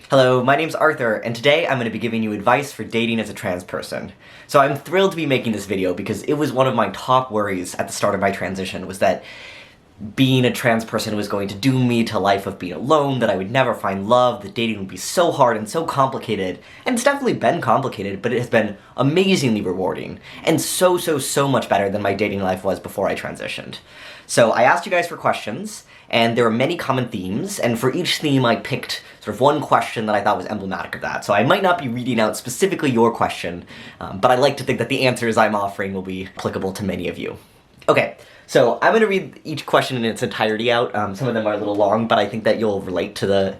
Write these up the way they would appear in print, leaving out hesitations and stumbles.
Hello, my name's Arthur, and today I'm going to be giving you advice for dating as a trans person. So I'm thrilled to be making this video because it was one of my top worries at the start of my transition, was that being a trans person was going to doom me to a life of being alone, that I would never find love, that dating would be so hard and so complicated. And it's definitely been complicated, but it has been amazingly rewarding, and so much better than my dating life was before I transitioned. So I asked you guys for questions, and there were many common themes, and for each theme I picked sort of one question that I thought was emblematic of that. So I might not be reading out specifically your question, but I like to think that the answers I'm offering will be applicable to many of you. Okay, so I'm going to read each question in its entirety out. Some of them are a little long, but I think that you'll relate to the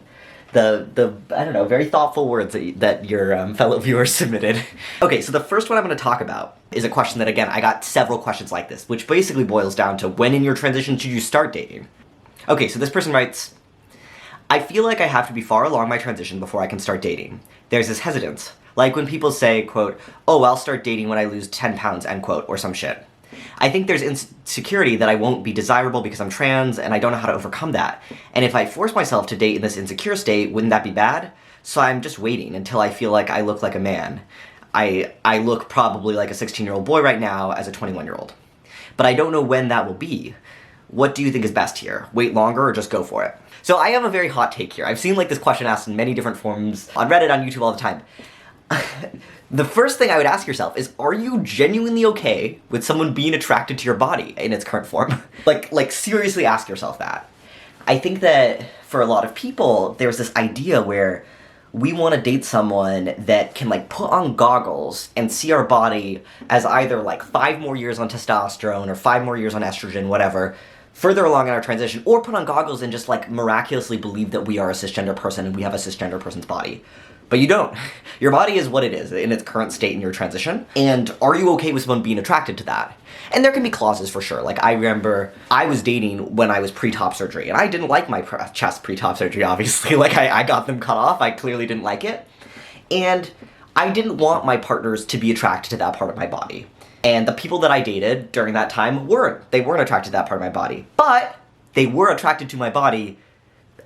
I don't know, very thoughtful words that your fellow viewers submitted. Okay, so the first one I'm going to talk about is a question that, again, I got several questions like this, which basically boils down to when in your transition should you start dating? Okay, so this person writes, I feel like I have to be far along my transition before I can start dating. There's this hesitance, like when people say, quote, oh, I'll start dating when I lose 10 pounds, end quote, or some shit. I think there's insecurity that I won't be desirable because I'm trans, and I don't know how to overcome that. And if I force myself to date in this insecure state, wouldn't that be bad? So I'm just waiting until I feel like I look like a man. I look probably like a 16-year-old boy right now as a 21-year-old. But I don't know when that will be. What do you think is best here? Wait longer or just go for it? So I have a very hot take here. I've seen like this question asked in many different forms, on Reddit, on YouTube, all the time. The first thing I would ask yourself is, are you genuinely okay with someone being attracted to your body in its current form? like seriously ask yourself that. I think that for a lot of people, there's this idea where we want to date someone that can like put on goggles and see our body as either like 5 more years on testosterone or 5 more years on estrogen, whatever, further along in our transition, or put on goggles and just like miraculously believe that we are a cisgender person and we have a cisgender person's body. But you don't. Your body is what it is in its current state in your transition. And are you okay with someone being attracted to that? And there can be clauses for sure. Like I remember I was dating when I was pre-top surgery, and I didn't like my chest pre-top surgery, obviously. Like I got them cut off. I clearly didn't like it. And I didn't want my partners to be attracted to that part of my body. And the people that I dated during that time weren't. They weren't attracted to that part of my body. But they were attracted to my body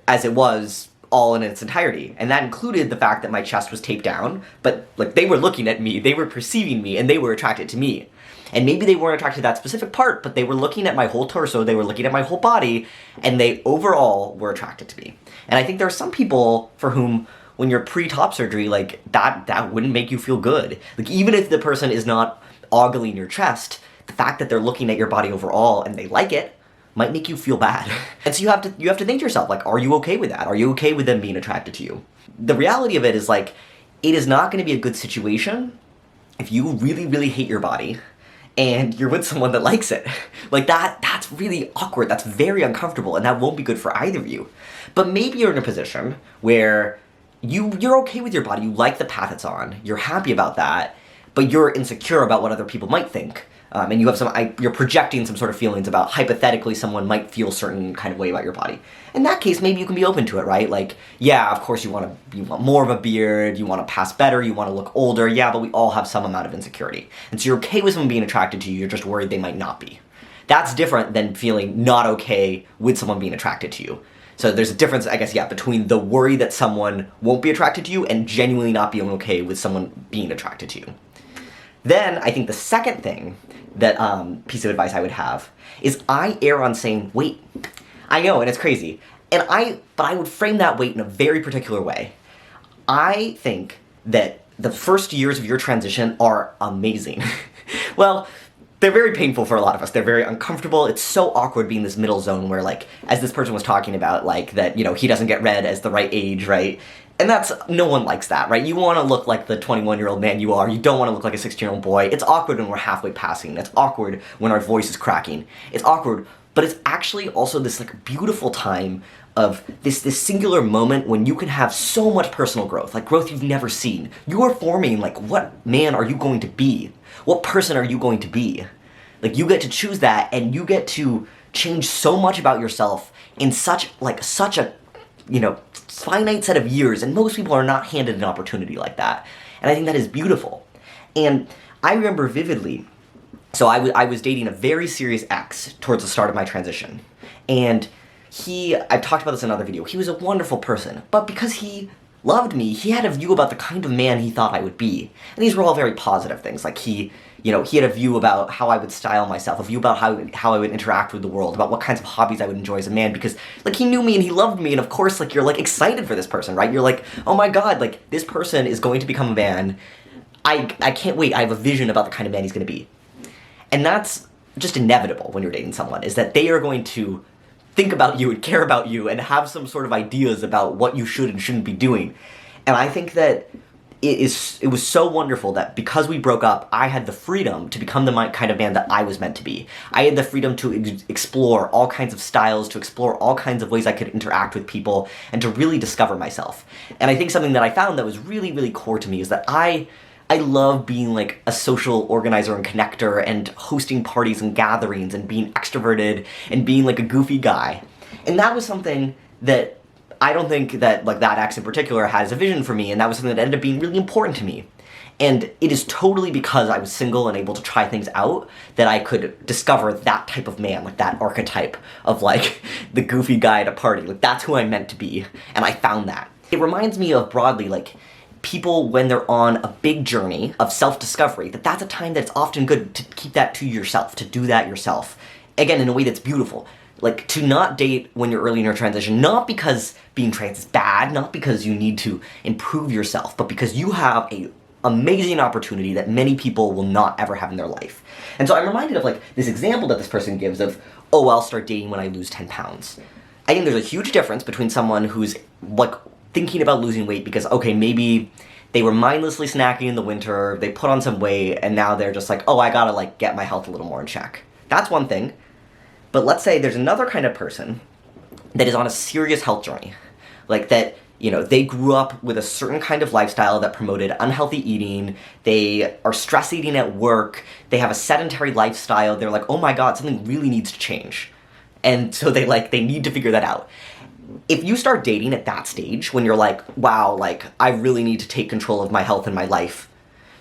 as it was all in its entirety. And that included the fact that my chest was taped down, but like they were looking at me, they were perceiving me, and they were attracted to me. And maybe they weren't attracted to that specific part, but they were looking at my whole torso, they were looking at my whole body, and they overall were attracted to me. And I think there are some people for whom when you're pre-top surgery, like that wouldn't make you feel good. Like even if the person is not ogling your chest, the fact that they're looking at your body overall and they like it might make you feel bad. And so you have to think to yourself, like, are you okay with that? Are you okay with them being attracted to you? The reality of it is, like, it is not going to be a good situation if you really hate your body and you're with someone that likes it. Like, that's really awkward, that's very uncomfortable, and that won't be good for either of you. But maybe you're in a position where you're okay with your body, you like the path it's on, you're happy about that, but you're insecure about what other people might think. And you have you're projecting some sort of feelings about hypothetically someone might feel a certain kind of way about your body. In that case, maybe you can be open to it, right? Like, yeah, of course you want more of a beard, you want to pass better, you want to look older, yeah, but we all have some amount of insecurity. And so you're okay with someone being attracted to you, you're just worried they might not be. That's different than feeling not okay with someone being attracted to you. So there's a difference, I guess, yeah, between the worry that someone won't be attracted to you and genuinely not being okay with someone being attracted to you. Then, I think the second thing, that piece of advice I would have, is I err on saying, wait. I know, and it's crazy. But I would frame that wait in a very particular way. I think that the first years of your transition are amazing. Well, they're very painful for a lot of us. They're very uncomfortable. It's so awkward being in this middle zone where, like, as this person was talking about, like, that, you know, he doesn't get read as the right age, right? And no one likes that, right? You want to look like the 21-year-old man you are. You don't want to look like a 16-year-old boy. It's awkward when we're halfway passing. It's awkward when our voice is cracking. It's awkward, but it's actually also this like beautiful time of this singular moment when you can have so much personal growth, like growth you've never seen. You're forming, like, what man are you going to be? What person are you going to be? Like, you get to choose that, and you get to change so much about yourself in such a, you know, finite set of years, and most people are not handed an opportunity like that. And I think that is beautiful. And I remember vividly, so I was dating a very serious ex towards the start of my transition. And I've talked about this in another video, he was a wonderful person, but because he loved me, he had a view about the kind of man he thought I would be. And these were all very positive things, like he had a view about how I would style myself, a view about how I would interact with the world, about what kinds of hobbies I would enjoy as a man, because, like, he knew me and he loved me, and of course, like, you're, like, excited for this person, right? You're like, oh my god, like, this person is going to become a man. I can't wait, I have a vision about the kind of man he's gonna be. And that's just inevitable when you're dating someone, is that they are going to think about you and care about you and have some sort of ideas about what you should and shouldn't be doing. And I think that it was so wonderful that because we broke up, I had the freedom to become the kind of man that I was meant to be. I had the freedom to explore all kinds of styles, to explore all kinds of ways I could interact with people, and to really discover myself. And I think something that I found that was really, really core to me is that I love being like a social organizer and connector and hosting parties and gatherings and being extroverted and being like a goofy guy. And that was something that I don't think that like that ex in particular has a vision for me, and that was something that ended up being really important to me. And it is totally because I was single and able to try things out that I could discover that type of man, like that archetype of like the goofy guy at a party. Like that's who I'm meant to be, and I found that. It reminds me of broadly like people when they're on a big journey of self-discovery, that's a time that it's often good to keep that to yourself, to do that yourself. Again, in a way that's beautiful. Like, to not date when you're early in your transition, not because being trans is bad, not because you need to improve yourself, but because you have a amazing opportunity that many people will not ever have in their life. And so I'm reminded of like this example that this person gives of, oh, I'll start dating when I lose 10 pounds. I think there's a huge difference between someone who's like thinking about losing weight because, okay, maybe they were mindlessly snacking in the winter, they put on some weight, and now they're just like, oh, I gotta like get my health a little more in check. That's one thing. But let's say there's another kind of person that is on a serious health journey. Like that, they grew up with a certain kind of lifestyle that promoted unhealthy eating, they are stress eating at work, they have a sedentary lifestyle, they're like, oh my god, something really needs to change. And so they need to figure that out. If you start dating at that stage, when you're like, wow, like, I really need to take control of my health and my life,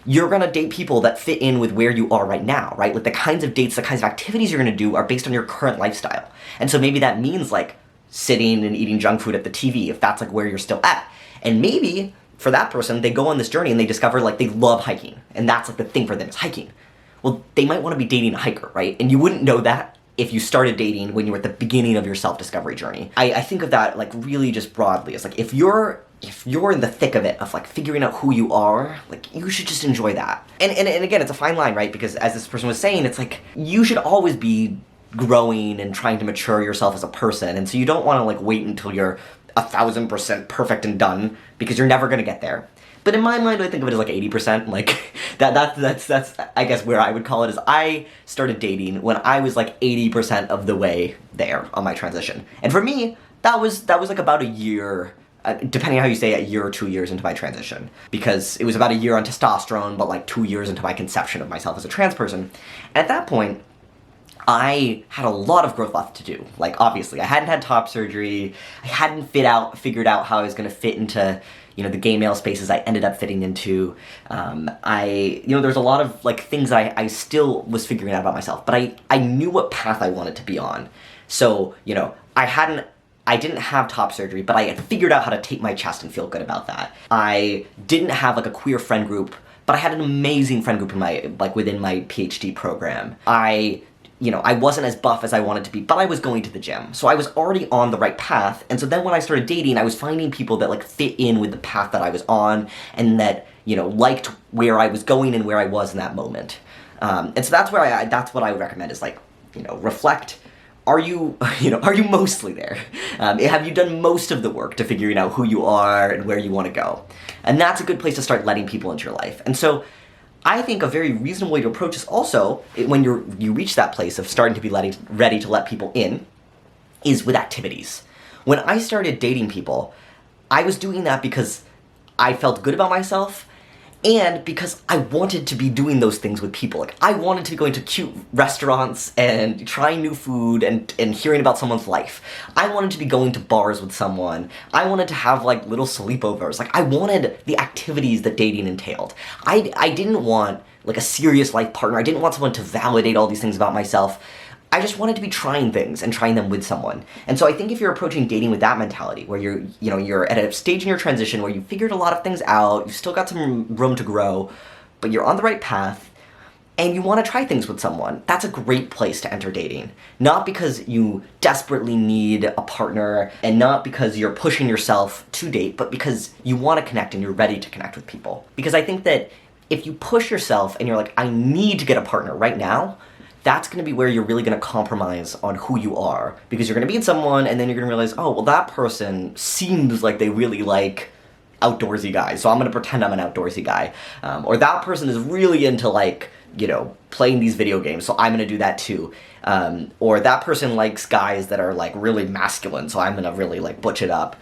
you're gonna date people that fit in with where you are right now, right? Like, the kinds of dates, the kinds of activities you're gonna do are based on your current lifestyle. And so maybe that means, like, sitting and eating junk food at the TV, if that's, like, where you're still at. And maybe, for that person, they go on this journey and they discover, like, they love hiking. And that's, like, the thing for them is hiking. Well, they might wanna be dating a hiker, right? And you wouldn't know that if you started dating when you were at the beginning of your self-discovery journey. I think of that like really just broadly. It's like if you're in the thick of it, of like figuring out who you are, like you should just enjoy that. And again, it's a fine line, right? Because as this person was saying, it's like you should always be growing and trying to mature yourself as a person. And so you don't want to like wait until you're 1000% perfect and done, because you're never gonna get there. But in my mind, I think of it as like 80%, like, that's I guess where I would call it is I started dating when I was like 80% of the way there on my transition. And for me, that was like about a year, depending on how you say it, a year or 2 years into my transition. Because it was about a year on testosterone, but like 2 years into my conception of myself as a trans person. And at that point, I had a lot of growth left to do. Like, obviously, I hadn't had top surgery, I hadn't figured out how I was gonna fit into the gay male spaces I ended up fitting into. There's a lot of like things that I still was figuring out about myself, but I knew what path I wanted to be on. So, I didn't have top surgery, but I had figured out how to tape my chest and feel good about that. I didn't have like a queer friend group, but I had an amazing friend group within my PhD program. I wasn't as buff as I wanted to be, but I was going to the gym. So I was already on the right path. And so then when I started dating, I was finding people that like fit in with the path that I was on and that, liked where I was going and where I was in that moment. And so that's what I would recommend is like, reflect. Are you mostly there? Have you done most of the work to figuring out who you are and where you want to go? And that's a good place to start letting people into your life. And so I think a very reasonable way to approach this also, when you reach that place of starting to be ready to let people in, is with activities. When I started dating people, I was doing that because I felt good about myself and because I wanted to be doing those things with people. Like, I wanted to be going to cute restaurants and trying new food and hearing about someone's life. I wanted to be going to bars with someone. I wanted to have, like, little sleepovers. Like, I wanted the activities that dating entailed. I didn't want, like, a serious life partner. I didn't want someone to validate all these things about myself. I just wanted to be trying things and trying them with someone. And so I think if you're approaching dating with that mentality, where you're at a stage in your transition where you figured a lot of things out, you've still got some room to grow, but you're on the right path, and you want to try things with someone, that's a great place to enter dating. Not because you desperately need a partner, and not because you're pushing yourself to date, but because you want to connect and you're ready to connect with people. Because I think that if you push yourself and you're like, I need to get a partner right now, that's going to be where you're really going to compromise on who you are. Because you're going to meet someone and then you're going to realize, oh, well, that person seems like they really like outdoorsy guys, so I'm going to pretend I'm an outdoorsy guy. Or that person is really into, like, playing these video games, so I'm going to do that too. Or that person likes guys that are, like, really masculine, so I'm going to really, like, butch it up.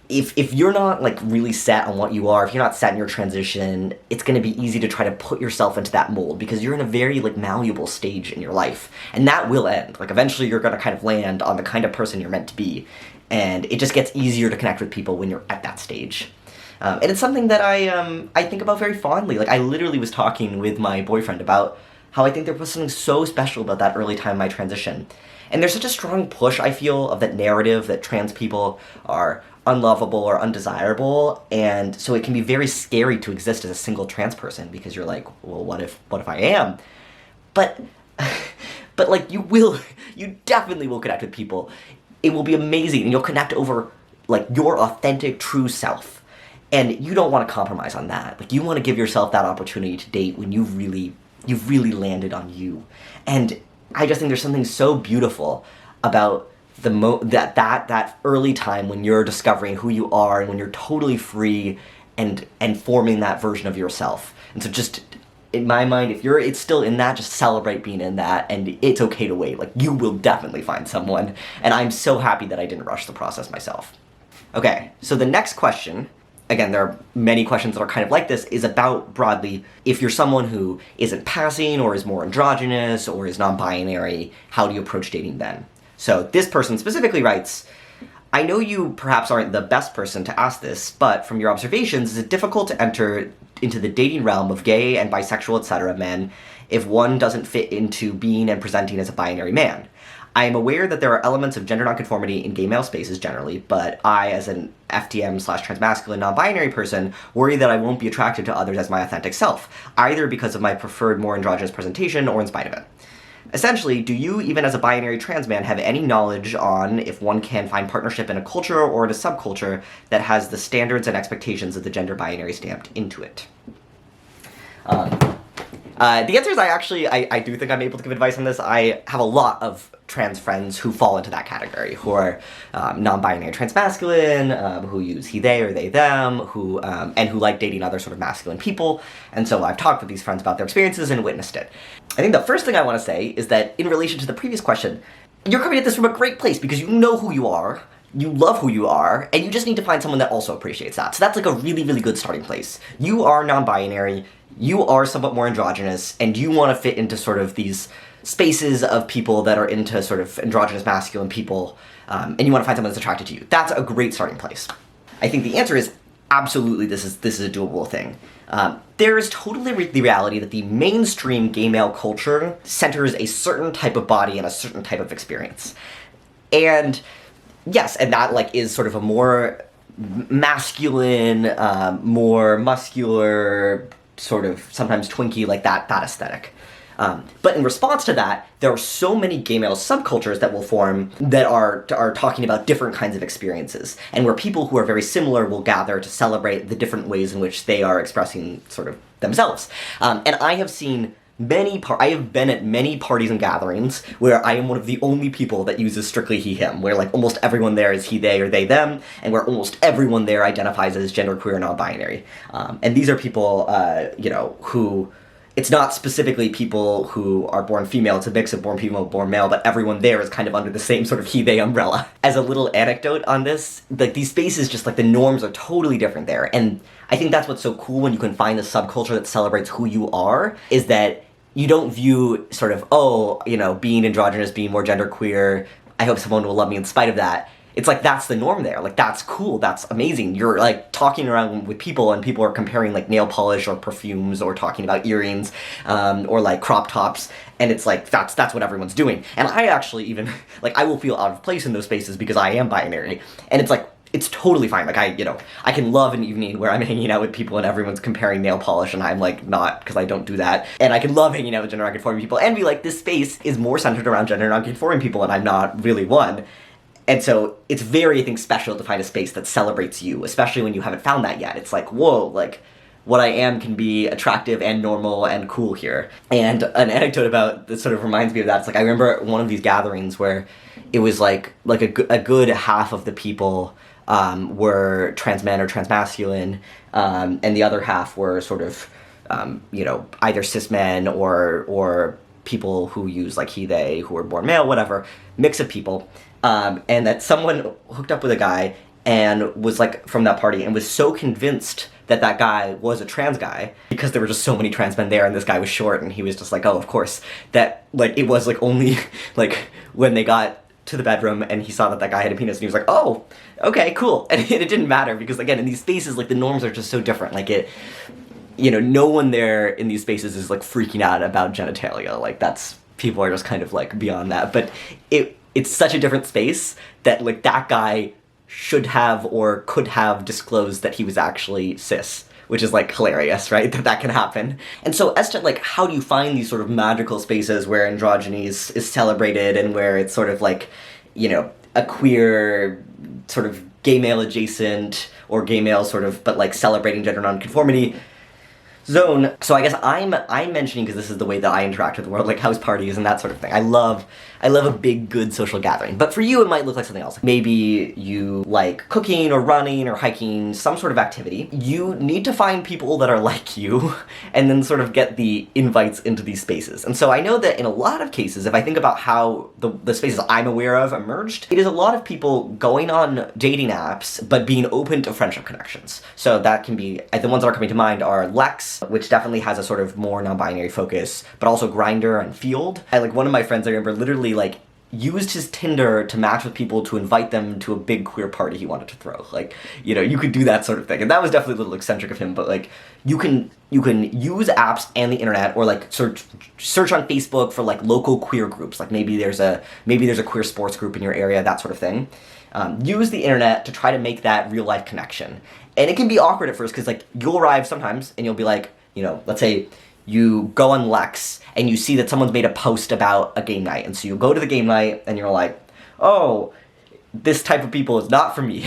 If you're not, like, really set on what you are, if you're not set in your transition, it's going to be easy to try to put yourself into that mold, because you're in a very, like, malleable stage in your life. And that will end. Like, eventually you're going to kind of land on the kind of person you're meant to be. And it just gets easier to connect with people when you're at that stage. And it's something that I think about very fondly. Like, I literally was talking with my boyfriend about how I think there was something so special about that early time of my transition. And there's such a strong push, I feel, of that narrative that trans people are unlovable or undesirable, and so it can be very scary to exist as a single trans person, because you're like, well, what if I am? But like, you definitely will connect with people. It will be amazing, and you'll connect over, like, your authentic, true self. And you don't want to compromise on that. Like, you want to give yourself that opportunity to date when you've really landed on you. And I just think there's something so beautiful about that early time when you're discovering who you are and when you're totally free and forming that version of yourself. And so just, in my mind, if it's still in that, just celebrate being in that, and it's okay to wait. Like, you will definitely find someone, and I'm so happy that I didn't rush the process myself. Okay, so the next question, again, there are many questions that are kind of like this, is about, broadly, if you're someone who isn't passing or is more androgynous or is non-binary, how do you approach dating then? So this person specifically writes, I know you perhaps aren't the best person to ask this, but from your observations, is it difficult to enter into the dating realm of gay and bisexual, etc. men if one doesn't fit into being and presenting as a binary man? I am aware that there are elements of gender nonconformity in gay male spaces generally, but I, as an FTM/transmasculine non-binary person, worry that I won't be attracted to others as my authentic self, either because of my preferred more androgynous presentation or in spite of it. Essentially, do you, even as a binary trans man, have any knowledge on if one can find partnership in a culture or in a subculture that has the standards and expectations of the gender binary stamped into it? The answer is I do think I'm able to give advice on this. I have a lot of trans friends who fall into that category, who are non-binary transmasculine, who use he, they, or they, them, and who like dating other sort of masculine people. And so I've talked with these friends about their experiences and witnessed it. I think the first thing I want to say is that in relation to the previous question, you're coming at this from a great place because you know who you are, you love who you are, and you just need to find someone that also appreciates that. So that's like a really, really good starting place. You are non-binary, you are somewhat more androgynous, and you want to fit into sort of these spaces of people that are into sort of androgynous masculine people, and you want to find someone that's attracted to you. That's a great starting place. I think the answer is absolutely this is a doable thing. There is totally the reality that the mainstream gay male culture centers a certain type of body and a certain type of experience. And yes, and that like is sort of a more masculine, more muscular, sort of sometimes twinky, like that aesthetic. But in response to that, there are so many gay male subcultures that will form that are talking about different kinds of experiences, and where people who are very similar will gather to celebrate the different ways in which they are expressing sort of themselves. And I have seen I have been at many parties and gatherings where I am one of the only people that uses strictly he, him, where like almost everyone there is he, they, or they, them, and where almost everyone there identifies as genderqueer or non-binary. And these are people, who, it's not specifically people who are born female, it's a mix of born female, born male, but everyone there is kind of under the same sort of he, they umbrella. As a little anecdote on this, like these spaces, just like the norms are totally different there. And I think that's what's so cool when you can find a subculture that celebrates who you are, is that you don't view sort of, being androgynous, being more genderqueer, I hope someone will love me in spite of that. it's like that's the norm there. Like that's cool, that's amazing. You're like talking around with people and people are comparing like nail polish or perfumes or talking about earrings or like crop tops, and it's like that's what everyone's doing. And I actually even like I will feel out of place in those spaces because I am binary, and it's like it's totally fine. Like I can love an evening where I'm hanging out with people and everyone's comparing nail polish and I'm like not, because I don't do that. And I can love hanging out with gender nonconforming people and be like, this space is more centered around gender nonconforming people and I'm not really one. And so it's very, I think, special to find a space that celebrates you, especially when you haven't found that yet. It's like, whoa, like what I am can be attractive and normal and cool here. And an anecdote about this sort of reminds me of that. It's like I remember one of these gatherings where it was like a good half of the people were trans men or transmasculine, and the other half were sort of, either cis men or people who use like he, they, who were born male, whatever, mix of people, and that someone hooked up with a guy and was like from that party and was so convinced that that guy was a trans guy because there were just so many trans men there and this guy was short and he was just like, oh, of course, that like it was like only like when they got to the bedroom and he saw that that guy had a penis and he was like, oh, okay, cool. And it didn't matter because again, in these spaces, like the norms are just so different. Like no one there in these spaces is like freaking out about genitalia. Like people are just kind of like beyond that. But it's such a different space that like that guy should have or could have disclosed that he was actually cis, which is like hilarious, right? That can happen. And so as to like how do you find these sort of magical spaces where androgyny is celebrated and where it's sort of like, a queer sort of gay male adjacent or gay male sort of, but like celebrating gender nonconformity zone. So I guess I'm mentioning because this is the way that I interact with the world, like house parties and that sort of thing. I love a big, good social gathering. But for you, it might look like something else. Maybe you like cooking or running or hiking, some sort of activity. You need to find people that are like you and then sort of get the invites into these spaces. And so I know that in a lot of cases, if I think about how the spaces I'm aware of emerged, it is a lot of people going on dating apps, but being open to friendship connections. So that can be, the ones that are coming to mind are Lex, which definitely has a sort of more non-binary focus, but also Grindr and Field. One of my friends, I remember, literally like used his Tinder to match with people to invite them to a big queer party he wanted to throw. Like, you could do that sort of thing. And that was definitely a little eccentric of him, but like you can use apps and the internet or like search on Facebook for like local queer groups. Like maybe there's a queer sports group in your area, that sort of thing. Use the internet to try to make that real life connection. And it can be awkward at first because like you'll arrive sometimes and you'll be like, let's say you go on Lex and you see that someone's made a post about a game night. And so you go to the game night and you're like, oh, this type of people is not for me.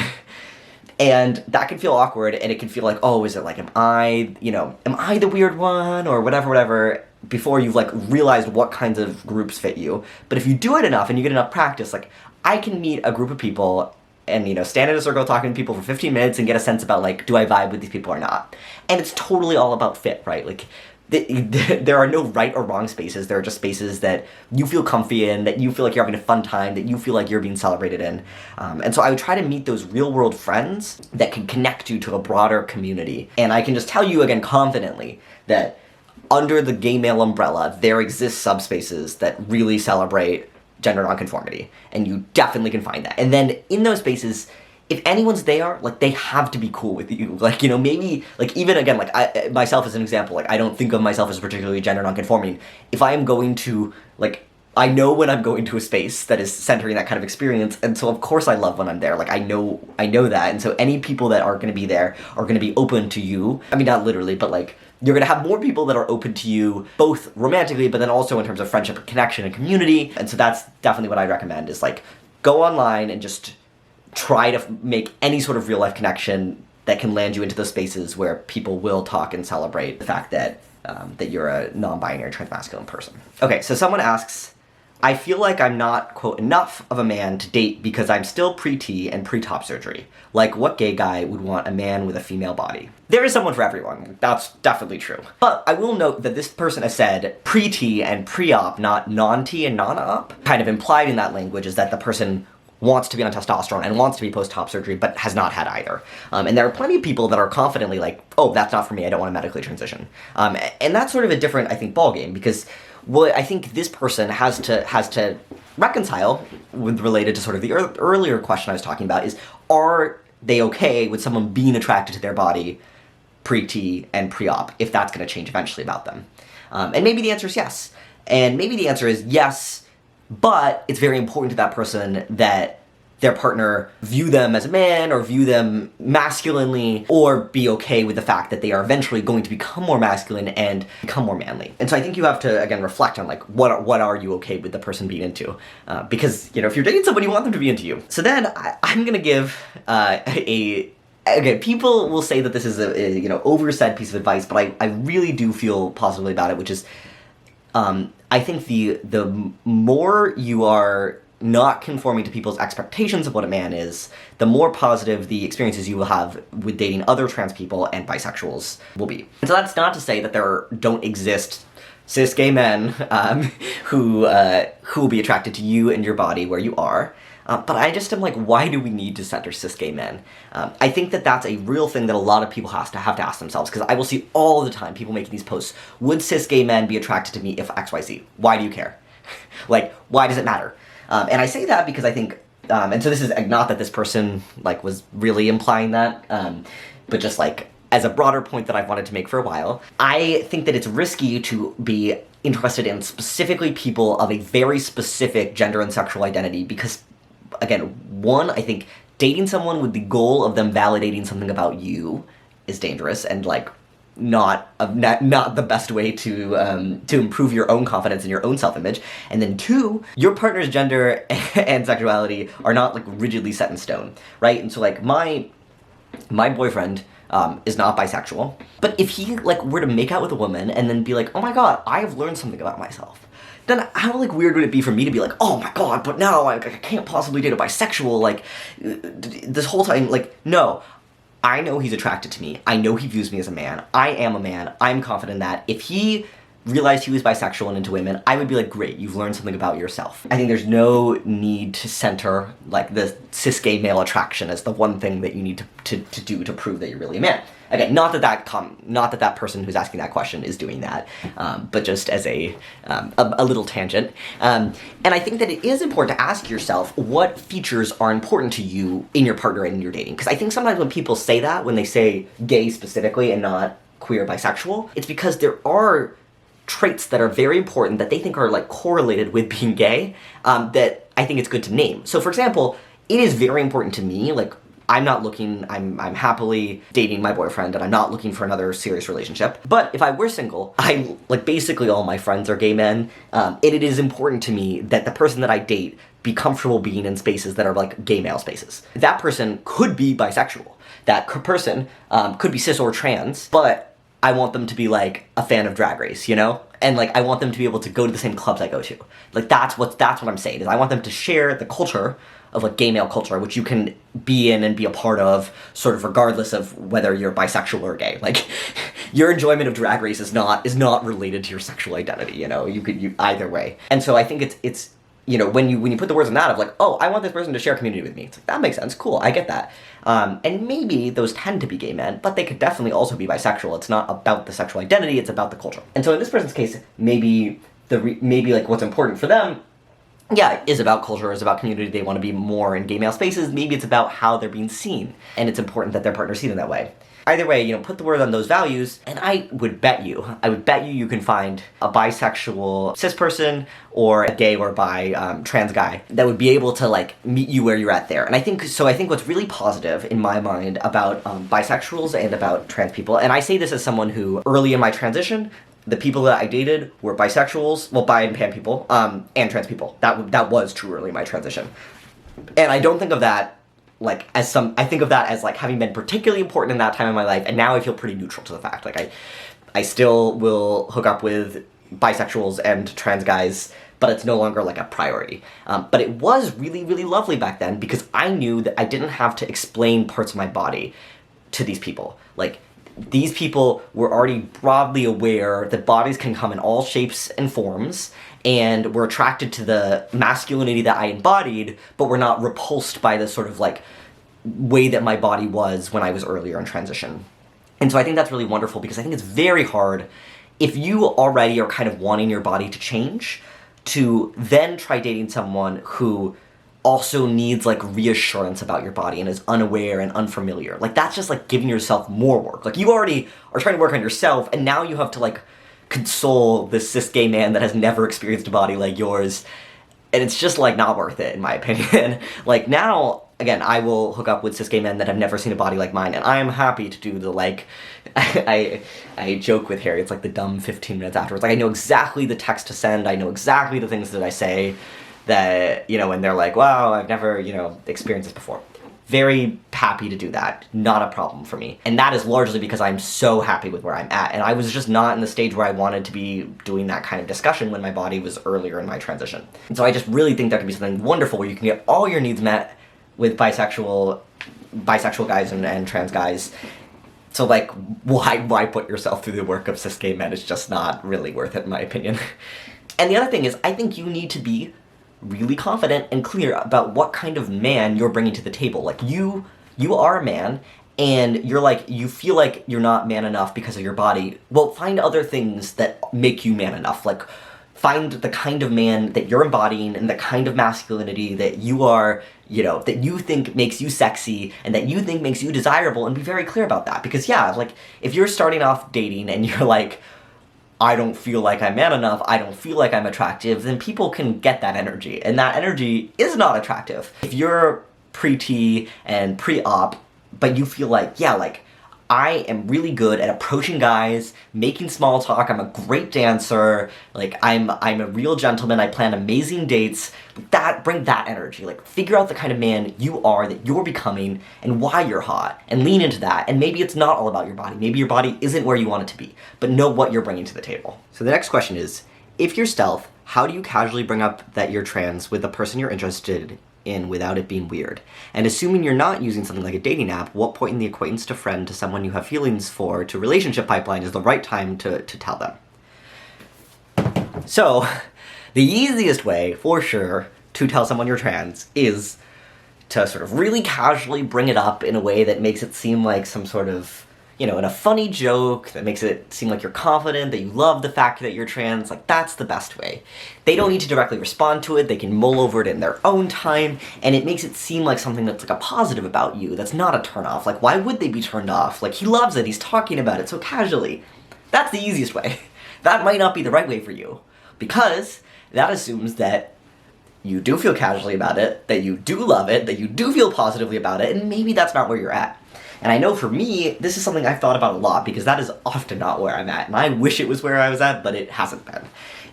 And that can feel awkward and it can feel like, oh, is it like, am I the weird one or whatever, before you've like realized what kinds of groups fit you. But if you do it enough and you get enough practice, like I can meet a group of people and, stand in a circle talking to people for 15 minutes and get a sense about like, do I vibe with these people or not? And it's totally all about fit, right? Like there are no right or wrong spaces. There are just spaces that you feel comfy in, that you feel like you're having a fun time, that you feel like you're being celebrated in. And so I would try to meet those real world friends that can connect you to a broader community. And I can just tell you again confidently that under the gay male umbrella, there exist subspaces that really celebrate gender nonconformity. And you definitely can find that. And then in those spaces, if anyone's there, like, they have to be cool with you. Like, maybe, like, even, again, like, I myself as an example, like, I don't think of myself as particularly gender nonconforming. If I am going to, like, I know when I'm going to a space that is centering that kind of experience, and so of course I love when I'm there. Like, I know that, and so any people that are gonna be there are gonna be open to you. I mean, not literally, but, like, you're gonna have more people that are open to you, both romantically, but then also in terms of friendship and connection and community. And so that's definitely what I'd recommend, is, like, go online and just try to make any sort of real life connection that can land you into those spaces where people will talk and celebrate the fact that that you're a non-binary transmasculine person. Okay, so someone asks, I feel like I'm not, quote, enough of a man to date because I'm still pre-T and pre-top surgery. Like, what gay guy would want a man with a female body? There is someone for everyone. That's definitely true. But I will note that this person has said pre-T and pre-op, not non-T and non-op. Kind of implied in that language is that the person wants to be on testosterone and wants to be post-top surgery, but has not had either. And there are plenty of people that are confidently like, oh, that's not for me, I don't want to medically transition. And that's sort of a different, I think, ballgame, because what I think this person has to reconcile with related to sort of the earlier question I was talking about is, are they okay with someone being attracted to their body pre-T and pre-op, if that's going to change eventually about them? And maybe the answer is yes. And maybe the answer is yes, but it's very important to that person that their partner view them as a man or view them masculinely, or be okay with the fact that they are eventually going to become more masculine and become more manly. And so I think you have to, again, reflect on like, what are you okay with the person being into? Because, you know, if you're dating someone, you want them to be into you. So then I'm gonna give again, people will say that this is a you know, oversaid piece of advice, but I really do feel positively about it, which is, I think the more you are not conforming to people's expectations of what a man is, the more positive the experiences you will have with dating other trans people and bisexuals will be. And so that's not to say that there don't exist cis gay men who will be attracted to you and your body where you are. But I just am like, why do we need to center cis gay men? I think that that's a real thing that a lot of people have to ask themselves, because I will see all the time people making these posts, would cis gay men be attracted to me if XYZ? Why do you care? Like, why does it matter? And I say that because I think, and so this is not that this person like was really implying that, but just like as a broader point that I've wanted to make for a while, I think that it's risky to be interested in specifically people of a very specific gender and sexual identity, because, again, one, I think dating someone with the goal of them validating something about you is dangerous and like not the best way to improve your own confidence and your own self-image. And then two, your partner's gender and sexuality are not like rigidly set in stone, right? And so like my boyfriend is not bisexual, but if he like were to make out with a woman and then be like, oh my god, I have learned something about myself, then how like weird would it be for me to be like, oh my god, but now I can't possibly date a bisexual, like this whole time, like, no. I know he's attracted to me. I know he views me as a man. I am a man. I'm confident that if he realized he was bisexual and into women, I would be like, great, you've learned something about yourself. I think there's no need to center like the cis gay male attraction as the one thing that you need to do to prove that you're really a man. Again, not that that person who's asking that question is doing that, but just as a little tangent. And I think that it is important to ask yourself what features are important to you in your partner and in your dating. Because I think sometimes when people say that, when they say gay specifically and not queer, bisexual, it's because there are traits that are very important that they think are like correlated with being gay, that I think it's good to name. So for example, it is very important to me, like, I'm happily dating my boyfriend and I'm not looking for another serious relationship. But if I were single, basically all my friends are gay men, and it is important to me that the person that I date be comfortable being in spaces that are like gay male spaces. That person could be bisexual. That person could be cis or trans, but I want them to be like a fan of Drag Race, you know? And like, I want them to be able to go to the same clubs I go to. Like, that's what I'm saying, is I want them to share the culture of like gay male culture, which you can be in and be a part of, sort of regardless of whether you're bisexual or gay. Like, your enjoyment of Drag Race is not related to your sexual identity, you know? You could either way. And so I think it's you know, when you put the words in that of like, oh, I want this person to share community with me, it's like, that makes sense, cool, I get that. And maybe those tend to be gay men, but they could definitely also be bisexual. It's not about the sexual identity, it's about the culture. And so in this person's case, maybe like what's important for them, yeah, is about culture, is about community. They want to be more in gay male spaces. Maybe it's about how they're being seen, and it's important that their partner see them that way. Either way, you know, put the word on those values, and I would bet you you can find a bisexual cis person or a gay or bi trans guy that would be able to like meet you where you're at there. And I think what's really positive in my mind about bisexuals and about trans people, and I say this as someone who early in my transition, the people that I dated were bisexuals, well, bi and pan people, and trans people. That was true early in my transition. And I don't think of that like I think of that as like having been particularly important in that time in my life, and now I feel pretty neutral to the fact. Like I still will hook up with bisexuals and trans guys, but it's no longer like a priority. But it was really, really lovely back then because I knew that I didn't have to explain parts of my body to these people. Like, these people were already broadly aware that bodies can come in all shapes and forms, and were attracted to the masculinity that I embodied, but were not repulsed by the sort of like way that my body was when I was earlier in transition. And so I think that's really wonderful, because I think it's very hard if you already are kind of wanting your body to change to then try dating someone who also needs like reassurance about your body and is unaware and unfamiliar. Like that's just like giving yourself more work. Like you already are trying to work on yourself, and now you have to like console this cis gay man that has never experienced a body like yours, and it's just like not worth it in my opinion. Like now, again, I will hook up with cis gay men that have never seen a body like mine, and I am happy to do the like, I joke with Harry, it's like the dumb 15 minutes afterwards. Like I know exactly the text to send, I know exactly the things that I say that, you know, when they're like, wow, I've never, you know, experienced this before. Very happy to do that, not a problem for me. And that is largely because I'm so happy with where I'm at, and I was just not in the stage where I wanted to be doing that kind of discussion when my body was earlier in my transition. And so I just really think that could be something wonderful where you can get all your needs met with bisexual guys and trans guys. So like, why put yourself through the work of cis gay men? It's just not really worth it in my opinion. And the other thing is, I think you need to be really confident and clear about what kind of man you're bringing to the table. Like you are a man, and you're like, you feel like you're not man enough because of your body. Well, find other things that make you man enough. Like find the kind of man that you're embodying and the kind of masculinity that you are, you know, that you think makes you sexy and that you think makes you desirable, and be very clear about that. Because yeah, like if you're starting off dating and you're like, I don't feel like I'm man enough, I don't feel like I'm attractive, then people can get that energy, and that energy is not attractive. If you're pre-T and pre-op, but you feel like, yeah, like, I am really good at approaching guys, making small talk, I'm a great dancer, like, I'm a real gentleman, I plan amazing dates, bring that energy. Like, figure out the kind of man you are, that you're becoming, and why you're hot, and lean into that. And maybe it's not all about your body, maybe your body isn't where you want it to be, but know what you're bringing to the table. So the next question is, if you're stealth, how do you casually bring up that you're trans with the person you're interested in without it being weird? And assuming you're not using something like a dating app, what point in the acquaintance to friend to someone you have feelings for to relationship pipeline is the right time to tell them? So, the easiest way, for sure, to tell someone you're trans is to sort of really casually bring it up in a way that makes it seem like some sort of, you know, in a funny joke, that makes it seem like you're confident, that you love the fact that you're trans. Like, that's the best way. They don't need to directly respond to it, they can mull over it in their own time, and it makes it seem like something that's like a positive about you, that's not a turn-off. Like, why would they be turned off? Like, he loves it, he's talking about it so casually. That's the easiest way. That might not be the right way for you, because that assumes that you do feel casually about it, that you do love it, that you do feel positively about it, and maybe that's not where you're at. And I know for me, this is something I've thought about a lot, because that is often not where I'm at, and I wish it was where I was at, but it hasn't been.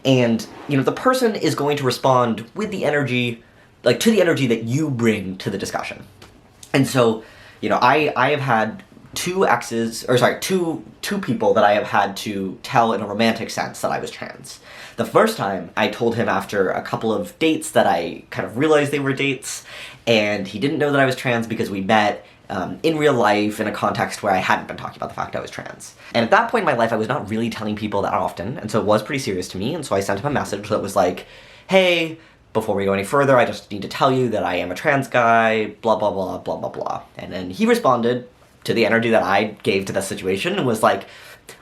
And, you know, the person is going to respond with the energy, like, to the energy that you bring to the discussion. And so, you know, I have had two people that I have had to tell in a romantic sense that I was trans. The first time, I told him after a couple of dates that I kind of realized they were dates, and he didn't know that I was trans because we met in real life in a context where I hadn't been talking about the fact I was trans. And at that point in my life, I was not really telling people that often, and so it was pretty serious to me, and so I sent him a message that was like, hey, before we go any further, I just need to tell you that I am a trans guy, blah, blah, blah, blah, blah, blah. And then he responded to the energy that I gave to the situation and was like,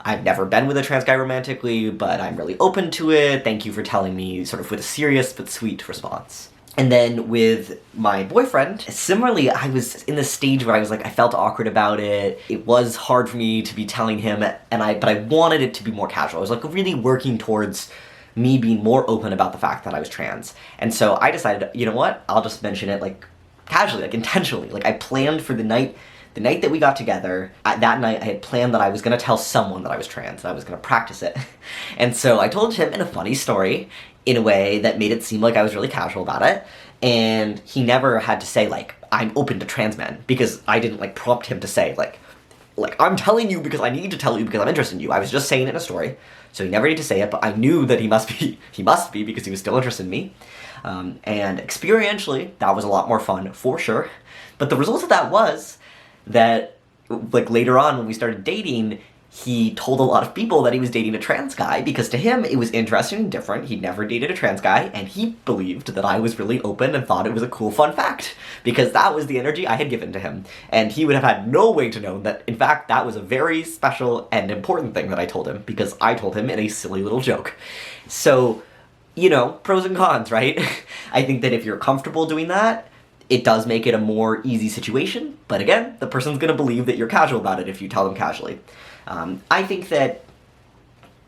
I've never been with a trans guy romantically, but I'm really open to it, thank you for telling me, sort of with a serious but sweet response. And then with my boyfriend, similarly, I was in this stage where I was like, I felt awkward about it. It was hard for me to be telling him, but I wanted it to be more casual. I was like really working towards me being more open about the fact that I was trans. And so I decided, you know what, I'll just mention it like casually, like intentionally. Like I planned for the night that we got together, that night I had planned that I was gonna tell someone that I was trans, and I was gonna practice it. And so I told him in a funny story, in a way that made it seem like I was really casual about it, and he never had to say, like, I'm open to trans men, because I didn't, like, prompt him to say, like, I'm telling you because I need to tell you because I'm interested in you. I was just saying it in a story, so he never needed to say it, but I knew that he must be because he was still interested in me. And experientially, that was a lot more fun, for sure. But the result of that was that, like, later on when we started dating, he told a lot of people that he was dating a trans guy, because to him it was interesting and different. He'd never dated a trans guy, and he believed that I was really open and thought it was a cool, fun fact, because that was the energy I had given to him. And he would have had no way to know that, in fact, that was a very special and important thing that I told him, because I told him in a silly little joke. So, you know, pros and cons, right? I think that if you're comfortable doing that, it does make it a more easy situation, but again, the person's gonna believe that you're casual about it if you tell them casually. I think that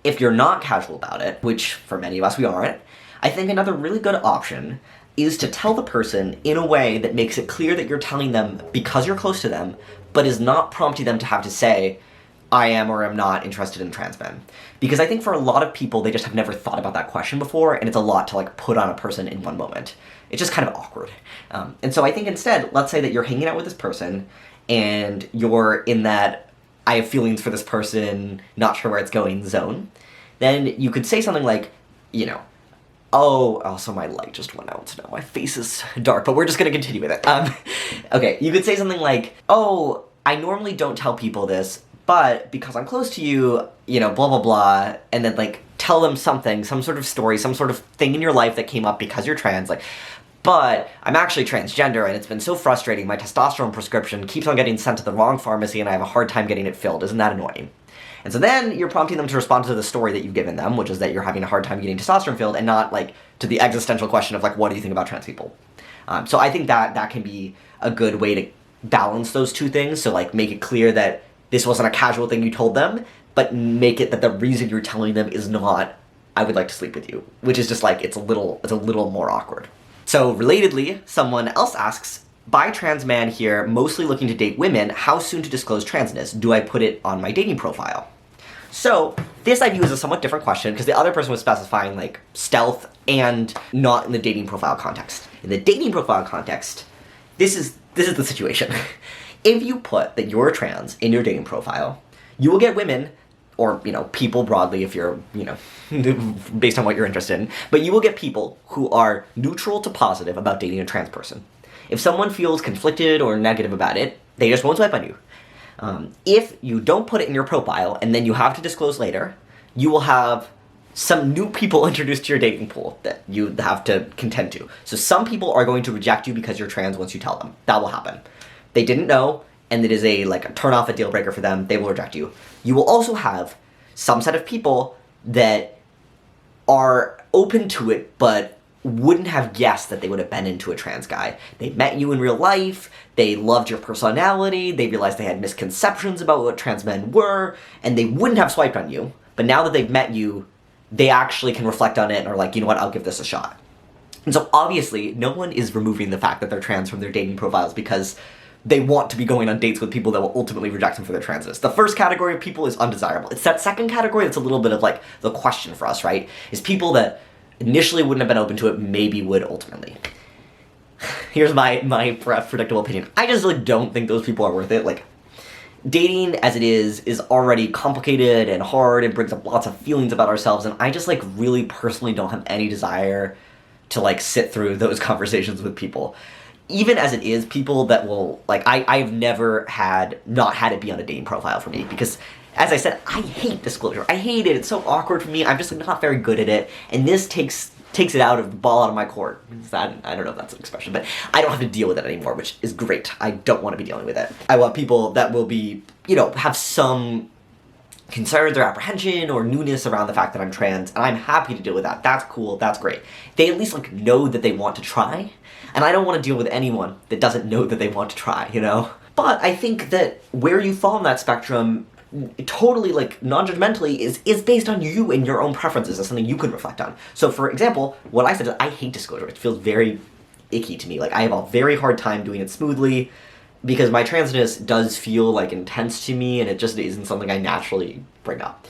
if you're not casual about it, which for many of us we aren't, I think another really good option is to tell the person in a way that makes it clear that you're telling them because you're close to them, but is not prompting them to have to say, I am or am not interested in trans men. Because I think for a lot of people, they just have never thought about that question before, and it's a lot to like put on a person in one moment. It's just kind of awkward. And so I think instead, let's say that you're hanging out with this person, and you're in that I have feelings for this person, not sure where it's going zone. Then you could say something like, you know, oh, also my light just went out, so now my face is dark, but we're just gonna continue with it. Okay, you could say something like, oh, I normally don't tell people this, but because I'm close to you, you know, blah, blah, blah, and then, like, tell them something, some sort of story, some sort of thing in your life that came up because you're trans, like, but I'm actually transgender, and it's been so frustrating, my testosterone prescription keeps on getting sent to the wrong pharmacy, and I have a hard time getting it filled. Isn't that annoying? And so then you're prompting them to respond to the story that you've given them, which is that you're having a hard time getting testosterone filled, and not, like, to the existential question of, like, what do you think about trans people? So I think that can be a good way to balance those two things, so, like, make it clear that this wasn't a casual thing you told them, but make it that the reason you're telling them is not, I would like to sleep with you, which is just, like, it's a little more awkward. So, relatedly, someone else asks, bi trans man here, mostly looking to date women, how soon to disclose transness? Do I put it on my dating profile? So, this I view as a somewhat different question, because the other person was specifying, like, stealth and not in the dating profile context. In the dating profile context, this is the situation. If you put that you're trans in your dating profile, you will get women, or, you know, people broadly if you're, you know, based on what you're interested in, but you will get people who are neutral to positive about dating a trans person. If someone feels conflicted or negative about it, they just won't swipe on you. If you don't put it in your profile and then you have to disclose later, you will have some new people introduced to your dating pool that you have to contend to. So some people are going to reject you because you're trans once you tell them. That will happen. They didn't know, and it is a turn off, a deal breaker for them. They will reject you. You will also have some set of people that are open to it, but wouldn't have guessed that they would have been into a trans guy. They met you in real life, they loved your personality, they realized they had misconceptions about what trans men were, and they wouldn't have swiped on you, but now that they've met you, they actually can reflect on it and are like, you know what, I'll give this a shot. And so obviously, no one is removing the fact that they're trans from their dating profiles because they want to be going on dates with people that will ultimately reject them for their transness. The first category of people is undesirable. It's that second category that's a little bit of, like, the question for us, right? Is people that initially wouldn't have been open to it, maybe would ultimately. Here's my predictable opinion. I just, like, don't think those people are worth it. Like, dating as it is already complicated and hard and brings up lots of feelings about ourselves, and I just, like, really personally don't have any desire to, like, sit through those conversations with people. Even as it is, people that will, like, I've never not had it be on a dating profile for me, because, as I said, I hate disclosure. I hate it. It's so awkward for me. I'm just, like, not very good at it, and this takes it out of the ball out of my court. I don't know if that's an expression, but I don't have to deal with it anymore, which is great. I don't want to be dealing with it. I want people that will be, you know, have some concerns or apprehension or newness around the fact that I'm trans, and I'm happy to deal with that. That's cool. That's great. They at least, like, know that they want to try, and I don't want to deal with anyone that doesn't know that they want to try, you know? But I think that where you fall on that spectrum, totally, like, non-judgmentally, is based on you and your own preferences. As something you can reflect on. So, for example, what I said is I hate disclosure. It feels very icky to me. Like, I have a very hard time doing it smoothly because my transness does feel, like, intense to me, and it just isn't something I naturally bring up.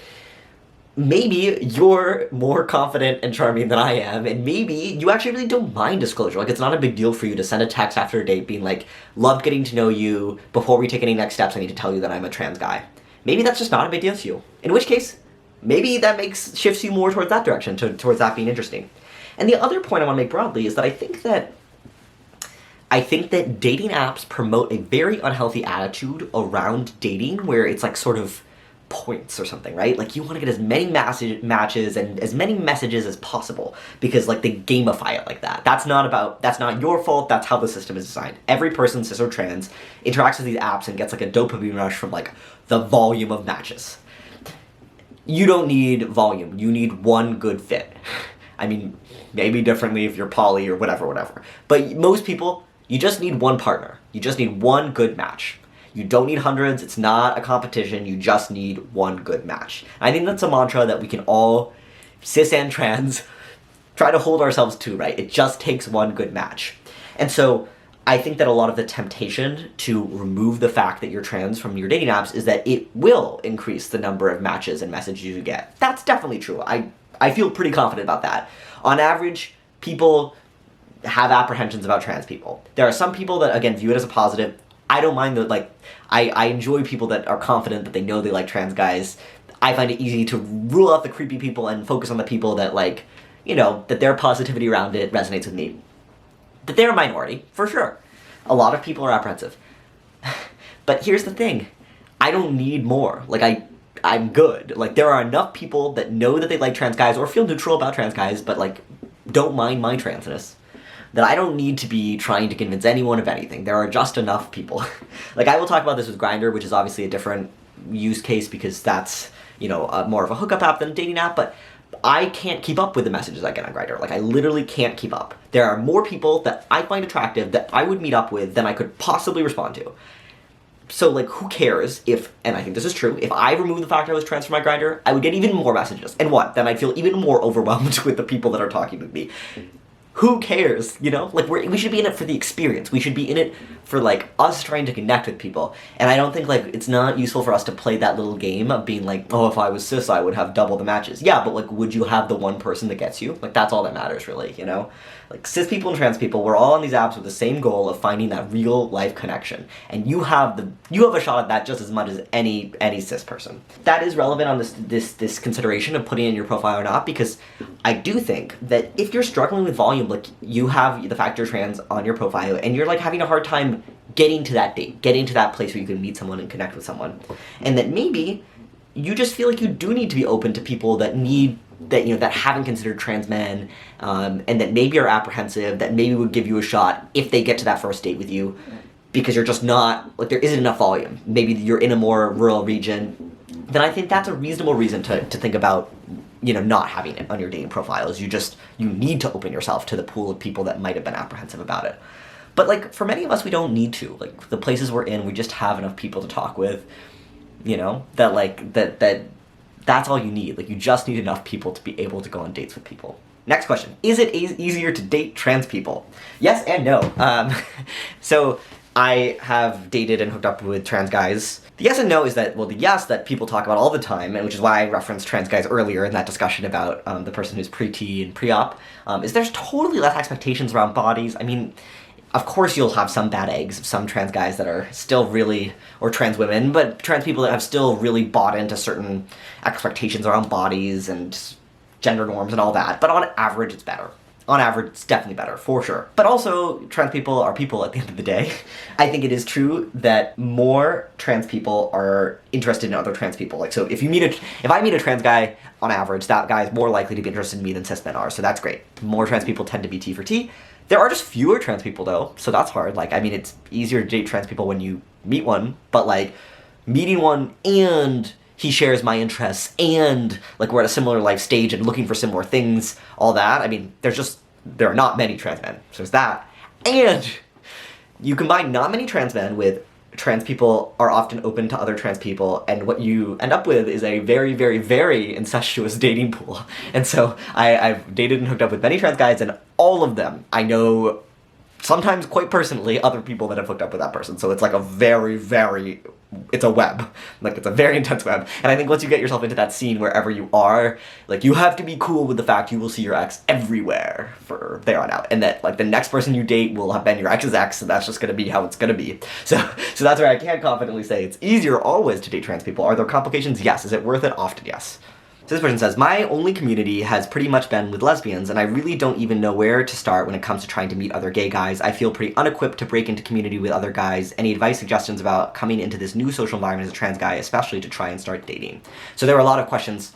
Maybe you're more confident and charming than I am, and maybe you actually really don't mind disclosure. Like, it's not a big deal for you to send a text after a date being like, loved getting to know you, before we take any next steps, I need to tell you that I'm a trans guy. Maybe that's just not a big deal to you. In which case, maybe that shifts you more towards that direction, towards that being interesting. And the other point I want to make broadly is that I think that dating apps promote a very unhealthy attitude around dating, where it's like sort of points or something, right? Like, you want to get as many matches and as many messages as possible, because, like, they gamify it like that. That's not your fault, that's how the system is designed. Every person, cis or trans, interacts with these apps and gets, like, a dopamine rush from, like, the volume of matches. You don't need volume, you need one good fit. I mean, maybe differently if you're poly or whatever. But most people, you just need one partner. You just need one good match. You don't need hundreds, it's not a competition, you just need one good match. I think that's a mantra that we can all, cis and trans, try to hold ourselves to, right? It just takes one good match. And so I think that a lot of the temptation to remove the fact that you're trans from your dating apps is that it will increase the number of matches and messages you get. That's definitely true. I feel pretty confident about that. On average, people have apprehensions about trans people. There are some people that, again, view it as a positive. I don't mind that, I enjoy people that are confident that they know they like trans guys. I find it easy to rule out the creepy people and focus on the people that, that their positivity around it resonates with me. That they're a minority, for sure. A lot of people are apprehensive. But here's the thing. I don't need more. I'm good. There are enough people that know that they like trans guys or feel neutral about trans guys, but, don't mind my transness, that I don't need to be trying to convince anyone of anything. There are just enough people. I will talk about this with Grindr, which is obviously a different use case because that's, more of a hookup app than a dating app, but I can't keep up with the messages I get on Grindr. I literally can't keep up. There are more people that I find attractive that I would meet up with than I could possibly respond to. So, who cares if, and I think this is true, if I removed the fact I was trans from my Grindr, I would get even more messages. And what? Then I'd feel even more overwhelmed with the people that are talking with me. Who cares, we should be in it for the experience. We should be in it for, us trying to connect with people. And I don't think, it's not useful for us to play that little game of being oh, if I was cis, I would have double the matches. Yeah, but, would you have the one person that gets you? That's all that matters, really, cis people and trans people, we're all on these apps with the same goal of finding that real-life connection. And you have a shot at that just as much as any cis person. That is relevant on this consideration of putting in your profile or not, because I do think that if you're struggling with volume, you have the fact you're trans on your profile, and you're, having a hard time getting to that date, getting to that place where you can meet someone and connect with someone. And that maybe you just feel like you do need to be open to people that that haven't considered trans men, and that maybe are apprehensive, that maybe would give you a shot if they get to that first date with you, because you're just not, there isn't enough volume. Maybe you're in a more rural region. Then I think that's a reasonable reason to think about, not having it on your dating profile, is you need to open yourself to the pool of people that might have been apprehensive about it. But, for many of us, we don't need to. The places we're in, we just have enough people to talk with, that's all you need. You just need enough people to be able to go on dates with people. Next question. Is it easier to date trans people? Yes and no. So I have dated and hooked up with trans guys. The yes and no is that, the yes that people talk about all the time, and which is why I referenced trans guys earlier in that discussion about the person who's pre-T and pre-op, is there's totally less expectations around bodies. I mean, of course you'll have some bad eggs of some trans guys that are still really, or trans women, but trans people that have still really bought into certain expectations around bodies and gender norms and all that. But on average, it's better. On average, it's definitely better, for sure. But also, trans people are people at the end of the day. I think it is true that more trans people are interested in other trans people. So if I meet a trans guy, on average, that guy is more likely to be interested in me than cis men are, so that's great. More trans people tend to be T for T. There are just fewer trans people, though, so that's hard. It's easier to date trans people when you meet one, but, meeting one and he shares my interests and, we're at a similar life stage and looking for similar things, all that, there are not many trans men, so there's that. And you combine not many trans men with trans people are often open to other trans people, and what you end up with is a very, very, very incestuous dating pool. And so I've dated and hooked up with many trans guys, and all of them, I know, sometimes quite personally, other people that have hooked up with that person. So it's a very, very, it's a web. It's a very intense web. And I think once you get yourself into that scene wherever you are, you have to be cool with the fact you will see your ex everywhere for there on out. And that, the next person you date will have been your ex's ex, and that's just gonna be how it's gonna be. So that's where I can't confidently say it's easier always to date trans people. Are there complications? Yes. Is it worth it? Often, yes. So this person says, my only community has pretty much been with lesbians, and I really don't even know where to start when it comes to trying to meet other gay guys. I feel pretty unequipped to break into community with other guys. Any advice, suggestions about coming into this new social environment as a trans guy, especially to try and start dating? So there were a lot of questions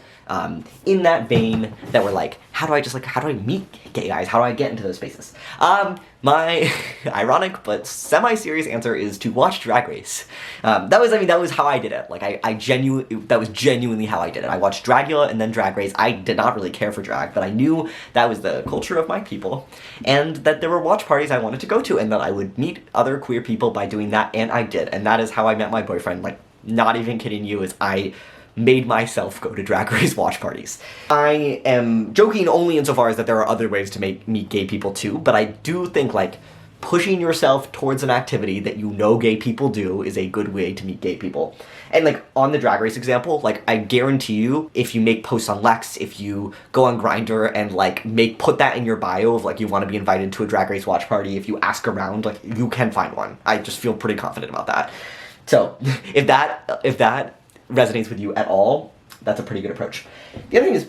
in that vein that were like, how do I meet gay guys? How do I get into those spaces? My ironic but semi-serious answer is to watch Drag Race. That was how I did it. Like, that was genuinely how I did it. I watched Dragula and then Drag Race. I did not really care for drag, but I knew that was the culture of my people, and that there were watch parties I wanted to go to, and that I would meet other queer people by doing that, and I did. And that is how I met my boyfriend. Like, not even kidding you, is I made myself go to Drag Race watch parties. I am joking only insofar as that there are other ways to meet gay people too, but I do think, like, pushing yourself towards an activity that you know gay people do is a good way to meet gay people. And, like, on the Drag Race example, like, I guarantee you, if you make posts on Lex, if you go on Grindr and, like, put that in your bio of, like, you want to be invited to a Drag Race watch party, if you ask around, like, you can find one. I just feel pretty confident about that. So, if that resonates with you at all, that's a pretty good approach. The other thing is,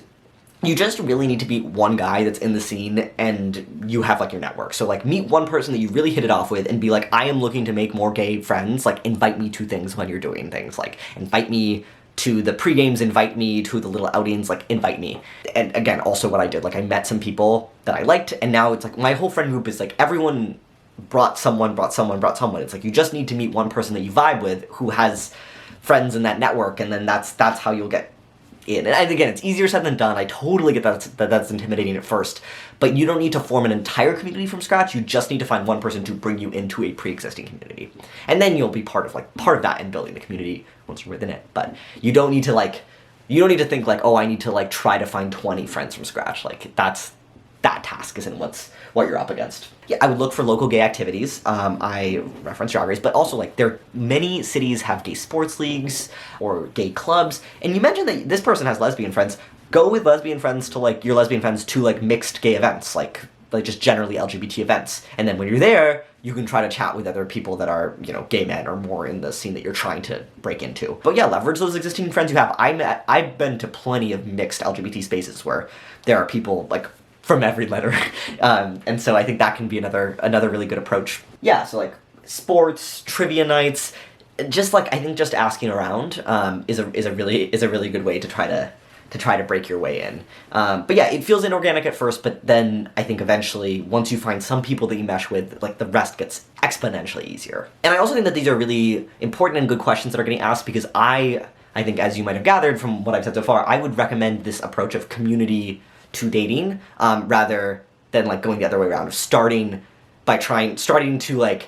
you just really need to be one guy that's in the scene and you have, like, your network. So, like, meet one person that you really hit it off with and be like, I am looking to make more gay friends, like, invite me to things when you're doing things, like, invite me to the pre-games, invite me to the little outings, like, invite me. And again, also what I did, like, I met some people that I liked, and now it's like, my whole friend group is like, everyone brought someone. It's like, you just need to meet one person that you vibe with who has friends in that network, and then that's how you'll get in. And again, it's easier said than done. I totally get that's intimidating at first, but you don't need to form an entire community from scratch. You just need to find one person to bring you into a pre-existing community, and then you'll be part of that and building the community once you're within it. But you don't need to think like, oh, I need to, like, try to find 20 friends from scratch. Like, that task isn't what you're up against. Yeah, I would look for local gay activities. I reference Drag Race, but also, like, many cities have gay sports leagues or gay clubs. And you mentioned that this person has lesbian friends. Go with lesbian friends to, like, your lesbian friends to, like, mixed gay events, like just generally LGBT events. And then when you're there, you can try to chat with other people that are, you know, gay men or more in the scene that you're trying to break into. But yeah, leverage those existing friends you have. I've been to plenty of mixed LGBT spaces where there are people, like, from every letter. And so I think that can be another really good approach. Yeah, so, like, sports, trivia nights, just, like, I think just asking around is a really good way to try to break your way in. But yeah, it feels inorganic at first, but then I think eventually, once you find some people that you mesh with, like, the rest gets exponentially easier. And I also think that these are really important and good questions that are getting asked, because I think, as you might have gathered from what I've said so far, I would recommend this approach of community to dating, rather than, like, going the other way around, of starting to, like,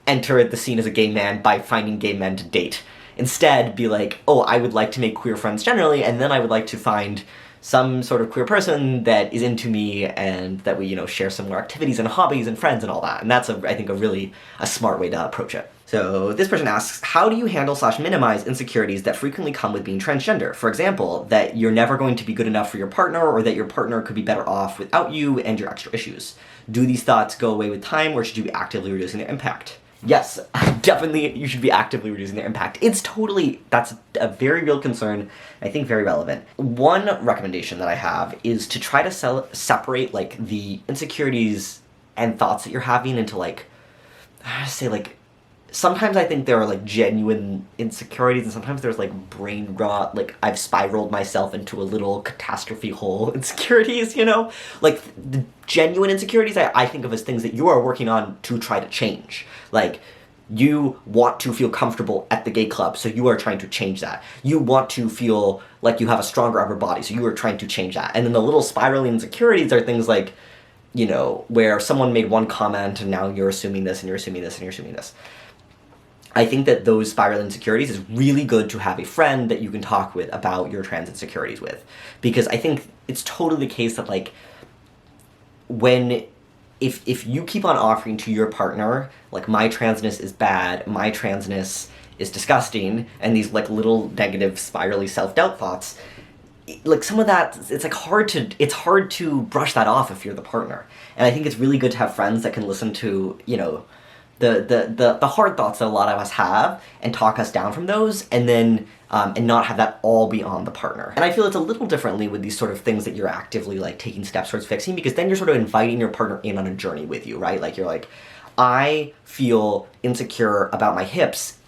enter the scene as a gay man by finding gay men to date. Instead, be like, oh, I would like to make queer friends generally, and then I would like to find some sort of queer person that is into me and that we, you know, share similar activities and hobbies and friends and all that. And that's, I think, a smart way to approach it. So this person asks, how do you handle / minimize insecurities that frequently come with being transgender? For example, that you're never going to be good enough for your partner, or that your partner could be better off without you and your extra issues. Do these thoughts go away with time, or should you be actively reducing their impact? Yes, definitely you should be actively reducing their impact. That's a very real concern, I think very relevant. One recommendation that I have is to try to separate, like, the insecurities and thoughts that you're having into, like, sometimes I think there are, like, genuine insecurities, and sometimes there's, like, brain rot, like, I've spiraled myself into a little catastrophe hole insecurities, you know? Like, the genuine insecurities I think of as things that you are working on to try to change. Like, you want to feel comfortable at the gay club, so you are trying to change that. You want to feel like you have a stronger upper body, so you are trying to change that. And then the little spiraling insecurities are things like, you know, where someone made one comment and now you're assuming this and you're assuming this and you're assuming this. I think that those spiral insecurities is really good to have a friend that you can talk with about your trans insecurities with. Because I think it's totally the case that, like, if you keep on offering to your partner, like, my transness is bad, my transness is disgusting, and these, like, little negative spirally self-doubt thoughts, like, some of that, it's hard to brush that off if you're the partner. And I think it's really good to have friends that can listen to, you know, the hard thoughts that a lot of us have and talk us down from those, and then and not have that all be on the partner. And I feel it's a little differently with these sort of things that you're actively, like, taking steps towards fixing, because then you're sort of inviting your partner in on a journey with you, right? Like, you're like, I feel insecure about my hips,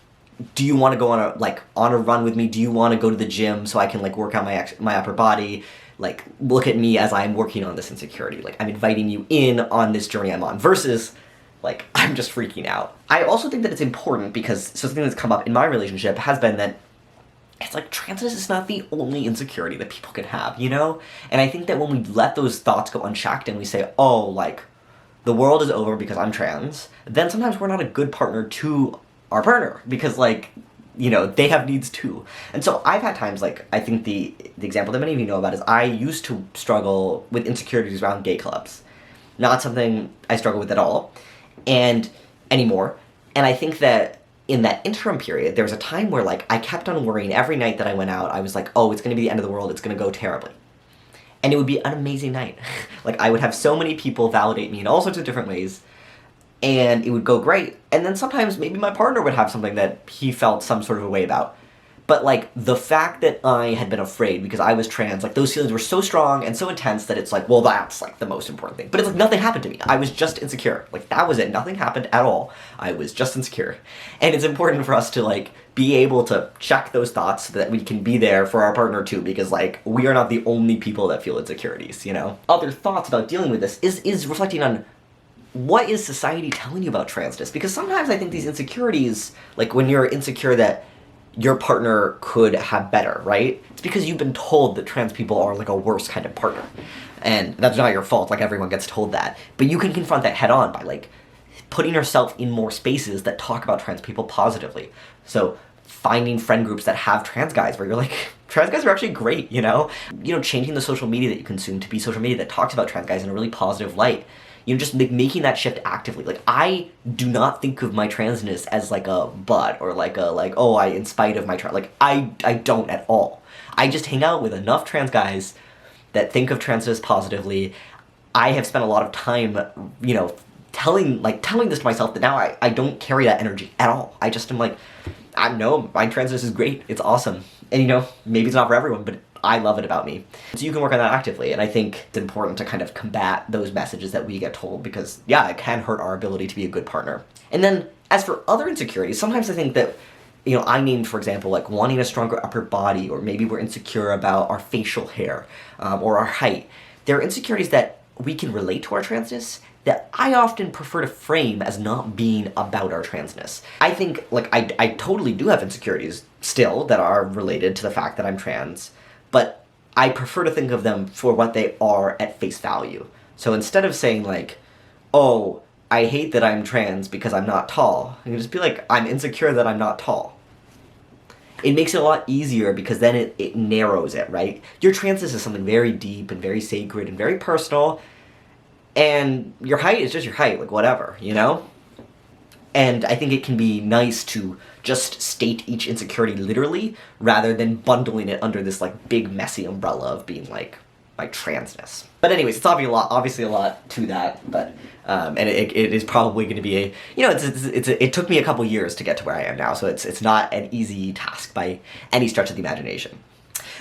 do you want to go on a run with me? Do you want to go to the gym so I can like work out my upper body? Like, look at me as I'm working on this insecurity. Like, I'm inviting you in on this journey I'm on, versus like, I'm just freaking out. I also think that it's important because something that's come up in my relationship has been that it's like transness is not the only insecurity that people can have, you know? And I think that when we let those thoughts go unchecked and we say, oh, like, the world is over because I'm trans, then sometimes we're not a good partner to our partner because, like, you know, they have needs too. And so I've had times, like, I think the example that many of you know about is I used to struggle with insecurities around gay clubs. Not something I struggle with at all, and anymore. And I think that in that interim period, there was a time where, like, I kept on worrying every night that I went out. I was like, oh, it's gonna be the end of the world, it's gonna go terribly. And it would be an amazing night. Like, I would have so many people validate me in all sorts of different ways, and it would go great. And then sometimes maybe my partner would have something that he felt some sort of a way about. But, like, the fact that I had been afraid because I was trans, like, those feelings were so strong and so intense that it's like, well, that's, like, the most important thing. But it's like nothing happened to me. I was just insecure. Like, that was it. Nothing happened at all. I was just insecure. And it's important for us to, like, be able to check those thoughts so that we can be there for our partner, too, because, like, we are not the only people that feel insecurities, you know? Other thoughts about dealing with this is reflecting on what is society telling you about transness? Because sometimes I think these insecurities, like, when you're insecure that your partner could have better, right? It's because you've been told that trans people are like a worse kind of partner. And that's not your fault, like everyone gets told that. But you can confront that head on by like putting yourself in more spaces that talk about trans people positively. So finding friend groups that have trans guys where you're like, trans guys are actually great, you know? You know, changing the social media that you consume to be social media that talks about trans guys in a really positive light. You know, just making that shift actively. Like, I do not think of my transness as like a butt or like a, like, oh, in spite of my trans, like, I don't at all. I just hang out with enough trans guys that think of transness positively. I have spent a lot of time, you know, telling this to myself that now I don't carry that energy at all. I just am like, I know my transness is great. It's awesome. And, you know, maybe it's not for everyone, but I love it about me. So you can work on that actively, and I think it's important to kind of combat those messages that we get told because, yeah, it can hurt our ability to be a good partner. And then, as for other insecurities, sometimes I think that, you know, I named, for example, like wanting a stronger upper body, or maybe we're insecure about our facial hair, or our height. There are insecurities that we can relate to our transness that I often prefer to frame as not being about our transness. I think, like, I totally do have insecurities still that are related to the fact that I'm trans, but I prefer to think of them for what they are at face value. So instead of saying like, oh, I hate that I'm trans because I'm not tall, I can just be like, I'm insecure that I'm not tall. It makes it a lot easier because then it narrows it, right? Your transness is something very deep and very sacred and very personal, and your height is just your height, like whatever, you know? And I think it can be nice to just state each insecurity literally, rather than bundling it under this like big messy umbrella of being like my transness. But anyways, it's obviously a lot to that, but and it is probably going to be a, you know, it took me a couple years to get to where I am now, so it's not an easy task by any stretch of the imagination.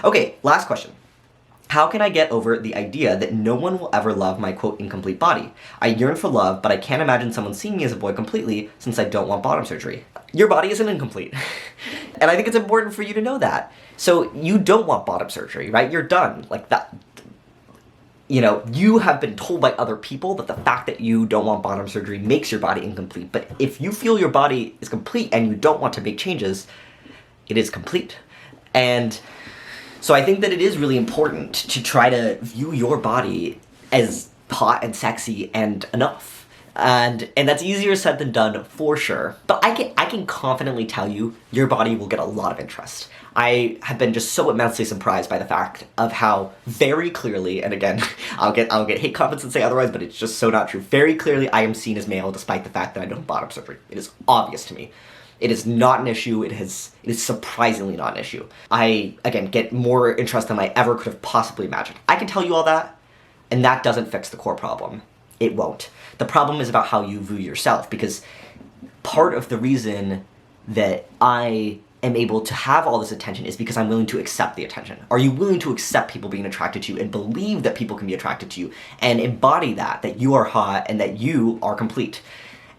Okay, last question. How can I get over the idea that no one will ever love my, quote, incomplete body? I yearn for love, but I can't imagine someone seeing me as a boy completely since I don't want bottom surgery. Your body isn't incomplete. And I think it's important for you to know that. So you don't want bottom surgery, right? You're done. Like that. You know, you have been told by other people that the fact that you don't want bottom surgery makes your body incomplete. But if you feel your body is complete and you don't want to make changes, it is complete. And so I think that it is really important to try to view your body as hot and sexy and enough. And that's easier said than done, for sure. But I can confidently tell you, your body will get a lot of interest. I have been just so immensely surprised by the fact of how very clearly, and again, I'll get hate comments and say otherwise, but it's just so not true. Very clearly, I am seen as male despite the fact that I don't have bottom surgery. It is obvious to me. It is not an issue. It is surprisingly not an issue. I, again, get more interest than I ever could have possibly imagined. I can tell you all that, and that doesn't fix the core problem. It won't. The problem is about how you view yourself, because part of the reason that I am able to have all this attention is because I'm willing to accept the attention. Are you willing to accept people being attracted to you and believe that people can be attracted to you and embody that you are hot and that you are complete?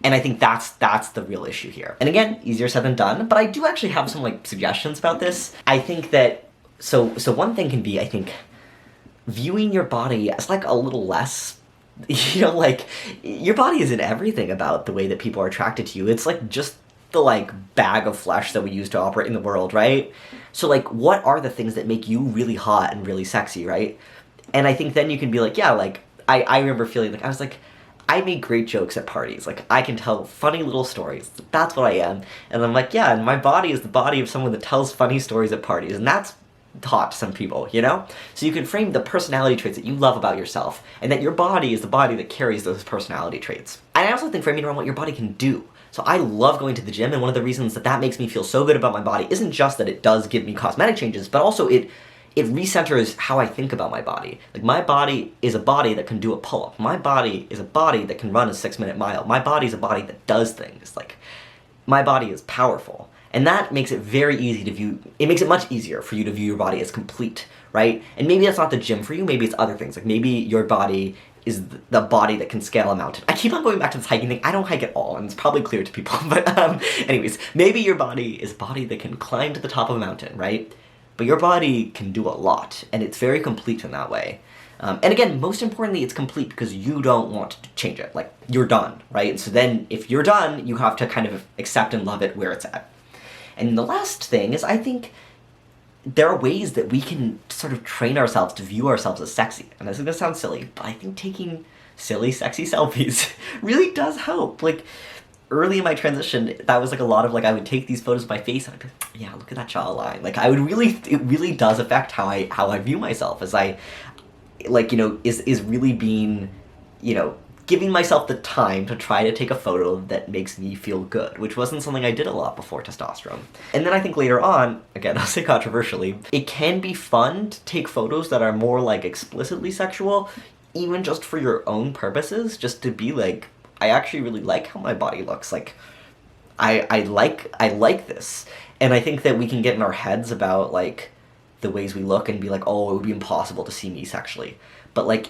And I think that's the real issue here. And again, easier said than done, but I do actually have some like suggestions about this. I think that, so one thing can be, I think, viewing your body as like a little less, you know, like, your body isn't everything about the way that people are attracted to you. It's like just the like bag of flesh that we use to operate in the world, right? So like, what are the things that make you really hot and really sexy, right? And I think then you can be like, yeah, like, I remember feeling like, I was like, I make great jokes at parties. Like, I can tell funny little stories. That's what I am. And I'm like, yeah, and my body is the body of someone that tells funny stories at parties. And that's hot to some people, you know? So you can frame the personality traits that you love about yourself, and that your body is the body that carries those personality traits. And I also think framing around what your body can do. So I love going to the gym, and one of the reasons that makes me feel so good about my body isn't just that it does give me cosmetic changes, but also it recenters how I think about my body. Like, my body is a body that can do a pull-up. My body is a body that can run a 6-minute mile. My body is a body that does things. Like, my body is powerful. And that makes it very easy to view, it makes it much easier for you to view your body as complete, right? And maybe that's not the gym for you, maybe it's other things. Like, maybe your body is the body that can scale a mountain. I keep on going back to this hiking thing. I don't hike at all, and it's probably clear to people, but anyways, maybe your body is a body that can climb to the top of a mountain, right? But your body can do a lot, and it's very complete in that way. And again, most importantly, it's complete because you don't want to change it. Like, you're done, right? And so then, if you're done, you have to kind of accept and love it where it's at. And the last thing is, I think there are ways that we can sort of train ourselves to view ourselves as sexy. And this is gonna sound silly, but I think taking silly, sexy selfies really does help. Like, early in my transition, that was like a lot of like, I would take these photos of my face and I'd be like, yeah, look at that jawline. Like, I would really, it really does affect how I view myself, as I, like, you know, is really being, you know, giving myself the time to try to take a photo that makes me feel good, which wasn't something I did a lot before testosterone. And then I think later on, again, I'll say controversially, it can be fun to take photos that are more like explicitly sexual, even just for your own purposes, just to be like, I actually really like how my body looks. Like, I like this. And I think that we can get in our heads about like the ways we look and be like, oh, it would be impossible to see me sexually. But like,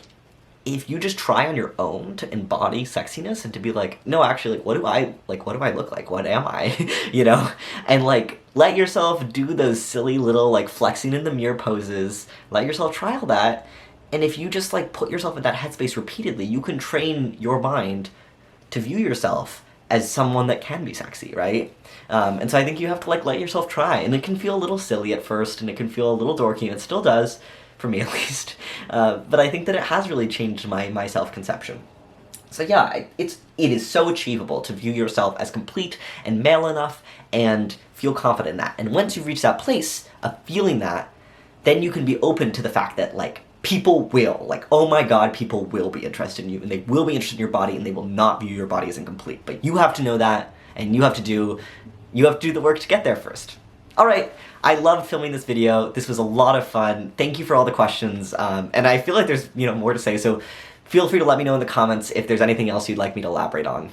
if you just try on your own to embody sexiness and to be like, no, actually, like, what do I look like? What am I? You know? And like, let yourself do those silly little like flexing in the mirror poses, let yourself try all that. And if you just like put yourself in that headspace repeatedly, you can train your mind to view yourself as someone that can be sexy, right? And so I think you have to like let yourself try, and it can feel a little silly at first, and it can feel a little dorky, and it still does, for me at least. But I think that it has really changed my self-conception. So yeah, it is so achievable to view yourself as complete and male enough and feel confident in that. And once you've reached that place of feeling that, then you can be open to the fact that like, people will, like, oh my god, people will be interested in you, and they will be interested in your body, and they will not view your body as incomplete. But you have to know that, and you have to do the work to get there first. Alright, I loved filming this video. This was a lot of fun. Thank you for all the questions, and I feel like there's, you know, more to say, so feel free to let me know in the comments if there's anything else you'd like me to elaborate on.